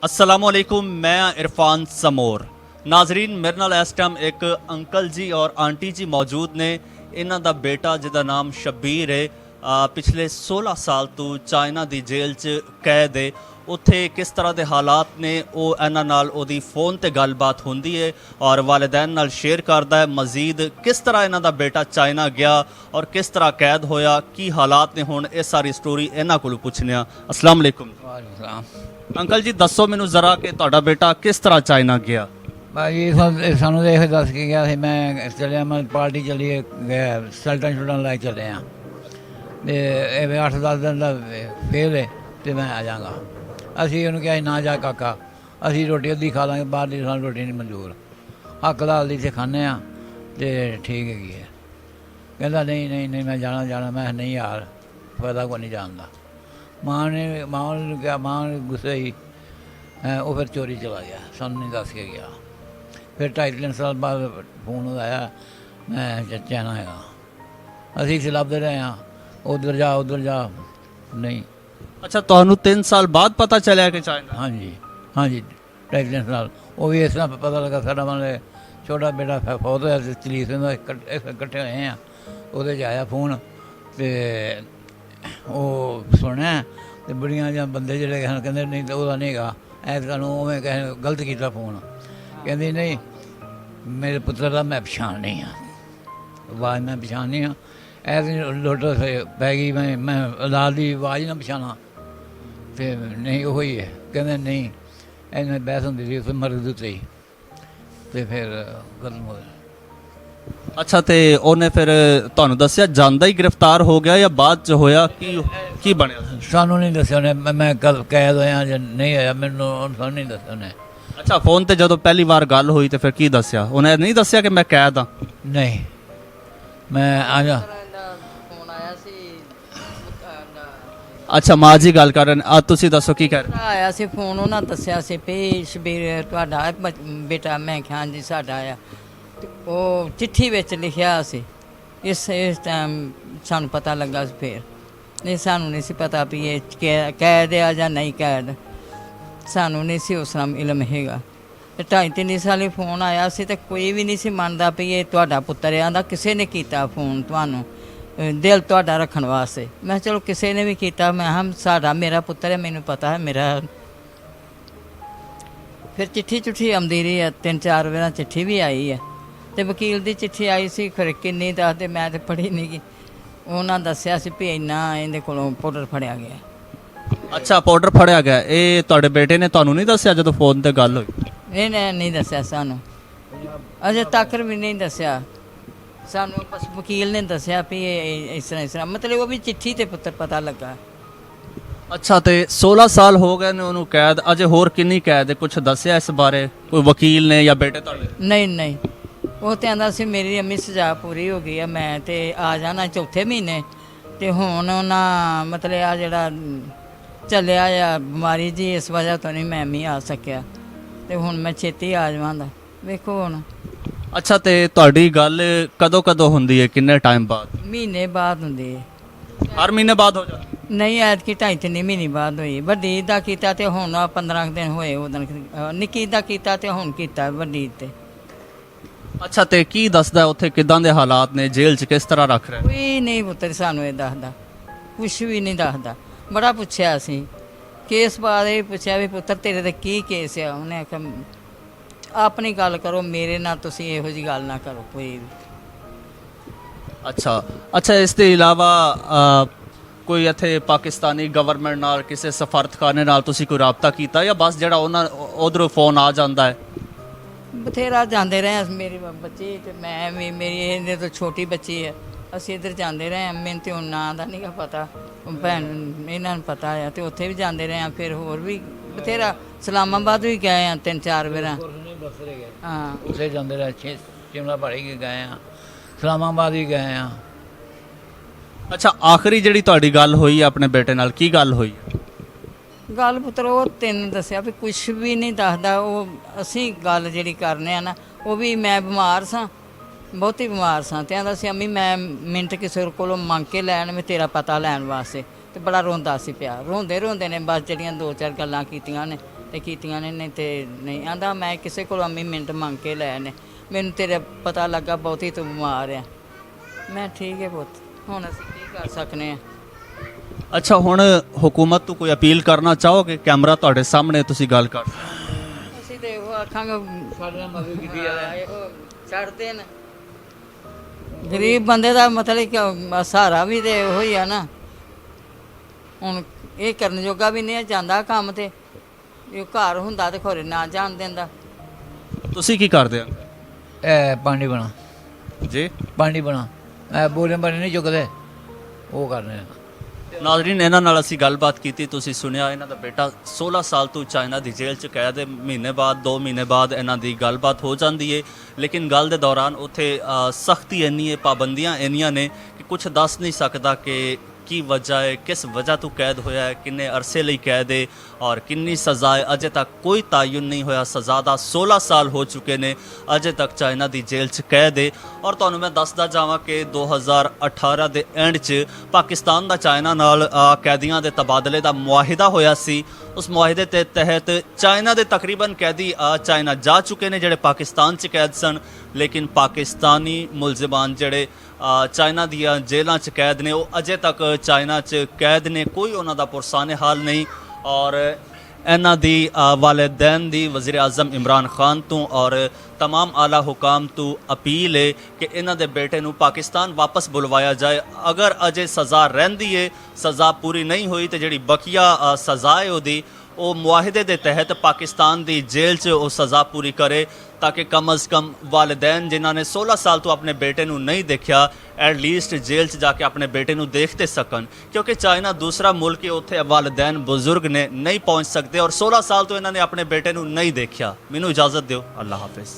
असलामुअलैकुम, मैं इरफान समोर। नाजरीन, मेरे नाल इस टाइम एक अंकल जी और आंटी जी मौजूद ने। इन्हां दा बेटा जिहदा नाम शब्बीर है, पिछले 16 साल तो चाइना दी जेल च कैद है। उत्थे किस तरह के हालात ने वो इन्हां नाल ओहदी फ़ोन ते गलबात होंदी है और वालिदैन नाल शेयर करदा है। मजीद किस तरह इन्हां दा बेटा चाइना गया और किस तरह कैद होया, की हालात ने हुण, ये सारी स्टोरी इन्हां कोलों पुछने आ। अस्सलाम वालेकुम अंकल जी, दसो मैनू जरा कि तुहाडा बेटा किस तरह चाइना गया। भाई सानू तो ये दस के गया मैं चलिया, मैं पार्टी चली गया, सल्टन शुल्टन लाई चले हैं तो 8-10 दिन का फेल है तो मैं आ जाऊँगा। असी उन्होंने कहा ना जा काका, असी रोटी अद्धी खा लाँगे, बाहर की सानू रोटी नहीं मंजूर, हक लाल से खाने तो ठीक है। कहता नहीं नहीं नहीं मैं जाना जाना। मैं नहीं यार, फायदा को नहीं जानता। माँ ने क्या, माँ ने गुस्से ही वो फिर चोरी चला गया, सानू नहीं दस के गया। फिर 2.5-3 साल बाद फोन आया, मैं चाइना है। असी इसे लभते रहे हैं, उधर जा नहीं। अच्छा, तुहानू 3 साल बाद पता चलिया कि चाइना? हाँ जी, हाँ जी, 2.5-3 साल। वो भी इस तरह पता लगा, साढ़ा मतलब छोटा बेटा फौत होया चलीस इकट्ठे होए हैं, वो आया फोन तो वो सुनया तो बड़िया ਜਾਂ ਬੰਦੇ ਜਿਹੜੇ ਕਹਿੰਦੇ ਨਹੀਂ ਤਾਂ ਉਹਦਾ ਨਹੀਂ ਹੈਗਾ, ਐਤਕਾਂ ਨੂੰ ਉਵੇਂ ਕਹੇ ਗਲਤ ਕੀਤਾ ਫੋਨ। ਕਹਿੰਦੀ ਨਹੀਂ ਮੇਰੇ ਪੁੱਤਰ ਦਾ ਮੈਂ ਪਛਾਣਨੀ ਹਾਂ, ਆਵਾਜ਼ ਮੈਂ ਪਛਾਣਨੀ ਹਾਂ। ਐਸ ਲੁੱਟ ਪੈ ਗਈ, ਮੈਂ ਅਦਾਲਤ ਦੀ ਆਵਾਜ਼ ਨਾ ਪਛਾਣਾ ਤੇ ਨਹੀਂ ਉਹ ਹੀ ਹੈ। ਕਹਿੰਦੇ ਨਹੀਂ, ਇਹਨਾਂ ਬਹਿਸ ਹੁੰਦੀ ਸੀ ਉਸ ਮਰਦ ਦੇ ਉੱਤੇ ਹੀ ਤੇ ਫਿਰ ਖਤਮ ਹੋ ਗਿਆ। अच्छा, तो उन्हें फिर तुहानू दस्सिया जांदा ही गिरफ्तार हो गया या बाद च होया, की बनया? सानू नहीं दस्सिया उन्हें, मैं कल कैद होया या नहीं होया, मैनू सानू नहीं दस्सिया उन्हें। अच्छा, फोन ते जदों पहली बार गल हुई तो फिर की दस्सिया? उन्हें नहीं दस्सिया कि मैं कैद हाँ? नहीं, मैं आ जा। अच्छा, माँ जी गल कर रहे, तुसी दसो की कह रहे? आया सी फोन, उन्हें दस्सिया सी भी शबीर तुहाडा बेटा। मैं क्या जी साडा आया, ਉਹ ਚਿੱਠੀ ਵਿੱਚ ਲਿਖਿਆ ਸੀ। ਇਸ ਟਾਈਮ ਸਾਨੂੰ ਪਤਾ ਲੱਗਾ ਸੀ। ਫਿਰ ਨਹੀਂ, ਸਾਨੂੰ ਨਹੀਂ ਸੀ ਪਤਾ ਵੀ ਇਹ ਕੈਦ ਆ ਜਾਂ ਨਹੀਂ ਕੈਦ, ਸਾਨੂੰ ਨਹੀਂ ਸੀ ਉਸ ਨਾਲ ਇਲਮ ਹੈਗਾ। 2.5-3 ਸਾਲ ਫੋਨ ਆਇਆ ਸੀ ਤੇ ਕੋਈ ਵੀ ਨਹੀਂ ਸੀ ਮੰਨਦਾ ਵੀ ਇਹ ਤੁਹਾਡਾ ਪੁੱਤਰ ਆ। ਦਾ ਕਿਸੇ ਨੇ ਕੀਤਾ ਫੋਨ ਤੁਹਾਨੂੰ ਦਿਲ ਤੁਹਾਡਾ ਰੱਖਣ ਵਾਸਤੇ। ਮੈਂ ਚਲੋ ਕਿਸੇ ਨੇ ਵੀ ਕੀਤਾ, ਮੈਂ ਹਮ ਸਾਡਾ ਮੇਰਾ ਪੁੱਤਰ ਹੈ, ਮੈਨੂੰ ਪਤਾ ਹੈ ਮੇਰਾ। ਫਿਰ ਚਿੱਠੀ ਆਉਂਦੀ ਰਹੀ ਹੈ, 3-4 ਵਾਰ ਚਿੱਠੀ ਵੀ ਆਈ ਹੈ ਤੇ ਵਕੀਲ ਦੀ ਚਿੱਠੀ ਆਈ ਸੀ, ਫਿਰ ਕਿੰਨੀ ਦੱਸਦੇ, ਮੈਂ ਤਾਂ ਪੜ੍ਹੀ ਨਹੀਂ ਗਈ। ਉਹਨਾਂ ਦੱਸਿਆ ਸੀ ਵੀ ਇੰਨਾ ਇਹਦੇ ਕੋਲੋਂ ਪਾਊਡਰ ਫੜਿਆ ਗਿਆ। अच्छा, पाउडर फड़िया गया। ये तुहाडे बेटे ने तुहानू नहीं दस्सिया जदों फोन ते गल हुई? ਇਹਨੇ ਨਹੀਂ ਦੱਸਿਆ ਸਾਨੂੰ, ਅਜੇ ਤੱਕ ਵੀ ਨਹੀਂ ਦੱਸਿਆ ਸਾਨੂੰ। ਬਸ ਵਕੀਲ ਨੇ ਦੱਸਿਆ ਵੀ ਇਹ ਇਸ ਤਰ੍ਹਾਂ ਮਤਲਬ ਉਹ ਵੀ ਚਿੱਠੀ ਤੇ ਪੁੱਤਰ ਪਤਾ ਲੱਗਾ। अच्छा, तो 16 साल हो गए ने उन्होंने कैद, अजे होर किन्नी कैद है? कुछ दस्सिया इस बारे कोई वकील ने या बेटे तुहाडे? ਨਹੀਂ ਉਹ ਤੇ ਆਂਦਾ ਸੀ ਮੇਰੀ ਅੰਮੀ ਸਜ਼ਾ ਪੂਰੀ ਹੋ ਗਈ ਆ, ਮੈਂ ਤੇ ਆ ਜਾਣਾ 4ਥੇ ਮਹੀਨੇ। ਤੇ ਹੁਣ ਉਹਨਾਂ ਮਤਲਬ ਆ ਜਿਹੜਾ ਚੱਲਿਆ ਆ ਬਿਮਾਰੀ ਜੀ, ਇਸ ਵਜ੍ਹਾ ਤੋਂ ਨਹੀਂ ਮੈਂ ਵੀ ਆ ਸਕਿਆ ਤੇ ਹੁਣ ਮੈਂ ਛੇਤੀ ਆ ਜਾਵਾਂਗਾ। ਵੇਖੋ ਹੁਣ। अच्छा, तो तुहाडी गल कदों ਹੁੰਦੀ है, किन्ने टाइम बाद? ਮਹੀਨੇ ਬਾਅਦ ਹੁੰਦੀ ਹੈ। हर महीने बाद हो जाती? ਨਹੀਂ, ਐਤਕੀ 2.5-3 ਮਹੀਨੇ ਬਾਅਦ ਹੋਈ। ਵੱਡੀ ਦਾ ਕੀਤਾ ਤੇ ਹੁਣ 15 ਦਿਨ ਹੋਏ। ਉਦੋਂ ਨਿੱਕੀ ਦਾ ਕੀਤਾ ਤੇ ਹੁਣ ਕੀਤਾ ਵੱਡੀ ਤੇ। अच्छा, तो की दसदा उत्थे किदां दे हालात ने, जेल च किस तरह रख रहे? ਕੋਈ ਨਹੀਂ ਪੁੱਤਰ ਸਾਨੂੰ ਇਹ ਦੱਸਦਾ, ਕੁਛ ਵੀ ਨਹੀਂ ਦੱਸਦਾ। ਬੜਾ ਪੁੱਛਿਆ ਸੀ ਕੇਸ ਬਾਰੇ, ਪੁੱਛਿਆ ਵੀ ਪੁੱਤਰ ਤੇਰੇ ਤੇ ਕੀ ਕੇਸ ਆ। ਉਹਨੇ ਆਖਿਆ ਆਪਣੀ ਗੱਲ ਕਰੋ, ਮੇਰੇ ਨਾਲ ਤੁਸੀਂ ਇਹੋ ਜਿਹੀ ਗੱਲ ਨਾ ਕਰੋ ਕੋਈ ਵੀ। अच्छा, इस दे इलावा कोई इत्थे पाकिस्तानी गवर्नमेंट नाल, किसी सफारतखाने नाल तुसी कोई राबता कीता या बस ਜਿਹੜਾ ਉਹਨਾਂ ਉਧਰੋਂ ਫੋਨ ਆ ਜਾਂਦਾ ਹੈ? ਬਥੇਰਾ ਜਾਂਦੇ ਰਹੇ ਮੇਰੀ ਬੱਚੀ ਤੇ ਮੈਂ ਵੀ, ਮੇਰੀ ਇਹਦੇ ਤੋਂ ਛੋਟੀ ਬੱਚੀ ਹੈ। ਅਸੀਂ ਇੱਧਰ ਜਾਂਦੇ ਰਹੇ। ਮੈਨੂੰ ਤੇ ਹੁਣ ਨਾਂ ਦਾ ਨਹੀਂ ਗਾ ਪਤਾ, ਭੈਣ ਇਹਨਾਂ ਨੂੰ ਪਤਾ ਆ। ਤੇ ਉੱਥੇ ਵੀ ਜਾਂਦੇ ਰਹੇ ਆ। ਫਿਰ ਹੋਰ ਵੀ ਬਥੇਰਾ ਇਸਲਾਮਾਬਾਦ ਵੀ ਗਏ ਆ 3-4 ਵਾਰ। ਹਾਂ, ਉੱਥੇ ਜਾਂਦੇ ਰਹੇ, ਸ਼ਿਮਲਾ ਪਹਾੜੀ ਵੀ ਗਏ ਆ, ਇਸਲਾਮਾਬਾਦ ਵੀ ਗਏ ਆ। ਅੱਛਾ, ਆਖਰੀ ਜਿਹੜੀ ਤੁਹਾਡੀ ਗੱਲ ਹੋਈ ਆਪਣੇ ਬੇਟੇ ਨਾਲ, ਕੀ ਗੱਲ ਹੋਈ? ਗੱਲ ਪੁੱਤਰ ਉਹ ਤੈਨੂੰ ਦੱਸਿਆ ਵੀ ਕੁਛ ਵੀ ਨਹੀਂ ਦੱਸਦਾ। ਉਹ ਅਸੀਂ ਗੱਲ ਜਿਹੜੀ ਕਰਨੇ ਆ ਨਾ, ਉਹ ਵੀ ਮੈਂ ਬਿਮਾਰ ਸਾਂ, ਬਹੁਤੀ ਬਿਮਾਰ ਸਾਂ। ਤੇ ਆਂਦਾ ਸੀ ਅੰਮੀ ਮੈਂ ਮਿੰਟ ਕਿਸੇ ਕੋਲੋਂ ਮੰਗ ਕੇ ਲੈਣ, ਮੈਂ ਤੇਰਾ ਪਤਾ ਲੈਣ ਵਾਸਤੇ। ਤੇ ਬੜਾ ਰੋਂਦਾ ਸੀ ਪਿਆ। ਰੋਂਦੇ ਨੇ ਬਸ ਜਿਹੜੀਆਂ 2-4 ਗੱਲਾਂ ਕੀਤੀਆਂ ਨੇ ਤੇ ਕੀਤੀਆਂ ਨੇ, ਨਹੀਂ ਤੇ ਨਹੀਂ ਆਂਦਾ ਮੈਂ ਕਿਸੇ ਕੋਲੋਂ ਅੰਮੀ ਮਿੰਟ ਮੰਗ ਕੇ ਲੈ ਨੇ, ਮੈਨੂੰ ਤੇਰੇ ਪਤਾ ਲੱਗਾ ਬਹੁਤੀ ਤੂੰ ਬਿਮਾਰ ਆ। ਮੈਂ ਠੀਕ ਹੈ ਪੁੱਤ, ਹੁਣ ਅਸੀਂ ਕੀ ਕਰ ਸਕਨੇ ਆ। ਅੱਛਾ, ਹੁਣ ਹੁਕੂਮਤ ਤੋਂ ਕੋਈ ਅਪੀਲ ਕਰਨਾ ਚਾਹੋਗੇ? ਕੈਮਰਾ ਤੁਹਾਡੇ ਸਾਹਮਣੇ, ਤੁਸੀਂ ਗੱਲ ਕਰ। ਅਸੀਂ ਤੇ ਉਹ ਆਖਾਂਗੇ ਸਾਡੇ ਨਾਲ ਮਦਦ ਕੀਤੀ ਜਾਵੇ। ਇਹੋ ਛੱਡ ਦੇਣ, ਗਰੀਬ ਬੰਦੇ ਦਾ ਮਤਲਬ ਕਿ ਸਹਾਰਾ ਵੀ ਤੇ ਉਹੋ ਹੀ ਆ ਨਾ। ਹੁਣ ਇਹ ਕਰਨ ਜੋਗਾ ਵੀ ਨਹੀਂ ਜਾਂਦਾ ਕੰਮ, ਤੇ ਇਹ ਘਰ ਹੁੰਦਾ ਤੇ ਖੋਰੇ ਨਾ ਜਾਣ ਦਿੰਦਾ। ਤੁਸੀਂ ਕੀ ਕਰਦੇ ਹੋ ਇਹ ਪਾਣੀ ਬਣਾ, ਜੀ? ਪਾਣੀ ਬਣਾ, ਬੋਲੇ ਬਣੇ ਨਹੀਂ ਚੁੱਕਦੇ, ਉਹ ਕਰਨੇ ਆ। ਨਾਜ਼ਰੀਨ, ਇਹਨਾਂ ਨਾਲ ਅਸੀਂ ਗੱਲਬਾਤ ਕੀਤੀ, ਤੁਸੀਂ ਸੁਣਿਆ ਇਹਨਾਂ ਦਾ ਬੇਟਾ 16 ਸਾਲ ਤੋਂ ਚਾਈਨਾ ਦੀ ਜੇਲ੍ਹ 'ਚ ਕੈਦ ਹੈ। ਮਹੀਨੇ ਬਾਅਦ 2 ਮਹੀਨੇ ਬਾਅਦ ਇਹਨਾਂ ਦੀ ਗੱਲਬਾਤ ਹੋ ਜਾਂਦੀ ਹੈ, ਲੇਕਿਨ ਗੱਲ ਦੇ ਦੌਰਾਨ ਉੱਥੇ ਸਖਤੀ ਇੰਨੀ ਹੈ, ਪਾਬੰਦੀਆਂ ਇੰਨੀਆਂ ਨੇ ਕਿ ਕੁਝ ਦੱਸ ਨਹੀਂ ਸਕਦਾ ਕਿ ਕੀ ਵਜ੍ਹਾ ਹੈ, ਕਿਸ ਵਜ੍ਹਾ ਤੋਂ ਕੈਦ ਹੋਇਆ ਹੈ, ਕਿੰਨੇ ਅਰਸੇ ਲਈ ਕੈਦ ਹੈ ਔਰ ਕਿੰਨੀ ਸਜ਼ਾ ਹੈ। ਅਜੇ ਤੱਕ ਕੋਈ ਤਾਯੁਨ ਨਹੀਂ ਹੋਇਆ ਸਜ਼ਾ ਦਾ। 16 ਸਾਲ ਹੋ ਚੁੱਕੇ ਨੇ, ਅਜੇ ਤੱਕ ਚਾਈਨਾ ਦੀ ਜੇਲ੍ਹ 'ਚ ਕੈਦ ਹੈ। ਔਰ ਤੁਹਾਨੂੰ ਮੈਂ ਦੱਸਦਾ ਜਾਵਾਂ ਕਿ 2018 ਦੇ ਐਂਡ 'ਚ ਪਾਕਿਸਤਾਨ ਦਾ ਚਾਈਨਾ ਨਾਲ ਕੈਦੀਆਂ ਦੇ ਤਬਾਦਲੇ ਦਾ ਮੁਆਹਿਦਾ ਹੋਇਆ ਸੀ। ਉਸ ਮੁਆਹਿਦੇ ਦੇ ਤਹਿਤ ਚਾਈਨਾ ਦੇ ਤਕਰੀਬਨ ਕੈਦੀ ਚਾਈਨਾ ਜਾ ਚੁੱਕੇ ਨੇ ਜਿਹੜੇ ਪਾਕਿਸਤਾਨ 'ਚ ਕੈਦ ਸਨ, ਲੇਕਿਨ ਪਾਕਿਸਤਾਨੀ ਮੁਲਜ਼ਮਾਨ ਜਿਹੜੇ ਚਾਈਨਾ ਦੀਆਂ ਜੇਲ੍ਹਾਂ 'ਚ ਕੈਦ ਨੇ, ਉਹ ਅਜੇ ਤੱਕ ਚਾਈਨਾ 'ਚ ਕੈਦ ਨੇ। ਕੋਈ ਉਹਨਾਂ ਦਾ ਪੁਰਸਾਨੇ ਹਾਲ ਨਹੀਂ। ਔਰ ਇਹਨਾਂ ਦੀ ਵਾਲਿदैन ਦੀ ਵਜ਼ੀਰ ਆਜ਼ਮ ਇਮਰਾਨ ਖਾਨ ਤੋਂ ਔਰ तमाम आला हुकाम तो अपील है कि इन्हां दे बेटे नूं पाकिस्तान वापस बुलवाया जाए। अगर अजे सज़ा रहिंदी है, सज़ा पूरी नहीं हुई तो जिहड़ी बकिया सज़ा है उहदी ਉਹ ਮੁਆਹਿਦੇ ਦੇ ਤਹਿਤ ਪਾਕਿਸਤਾਨ ਦੀ ਜੇਲ੍ਹ 'ਚ ਉਹ ਸਜ਼ਾ ਪੂਰੀ ਕਰੇ, ਤਾਂ ਕਿ ਕਮ ਅਜ਼ ਕਮ ਵਾਲਿदैन ਜਿਨ੍ਹਾਂ ਨੇ 16 ਸਾਲ ਤੋਂ ਆਪਣੇ ਬੇਟੇ ਨੂੰ ਨਹੀਂ ਦੇਖਿਆ, ਐਟਲੀਸਟ ਜੇਲ੍ਹ 'ਚ ਜਾ ਕੇ ਆਪਣੇ ਬੇਟੇ ਨੂੰ ਦੇਖ ਤੇ ਸਕਣ। ਕਿਉਂਕਿ ਚਾਈਨਾ ਦੂਸਰਾ ਮੁਲਕ ਹੈ, ਉੱਥੇ ਵਾਲਿदैन ਬਜ਼ੁਰਗ ਨੇ, ਨਹੀਂ ਪਹੁੰਚ ਸਕਦੇ ਔਰ 16 ਸਾਲ ਤੋਂ ਇਹਨਾਂ ਨੇ ਆਪਣੇ ਬੇਟੇ ਨੂੰ ਨਹੀਂ ਦੇਖਿਆ। ਮੈਨੂੰ ਇਜਾਜ਼ਤ ਦਿਓ, ਅੱਲਾ ਹਾਫਿਜ਼।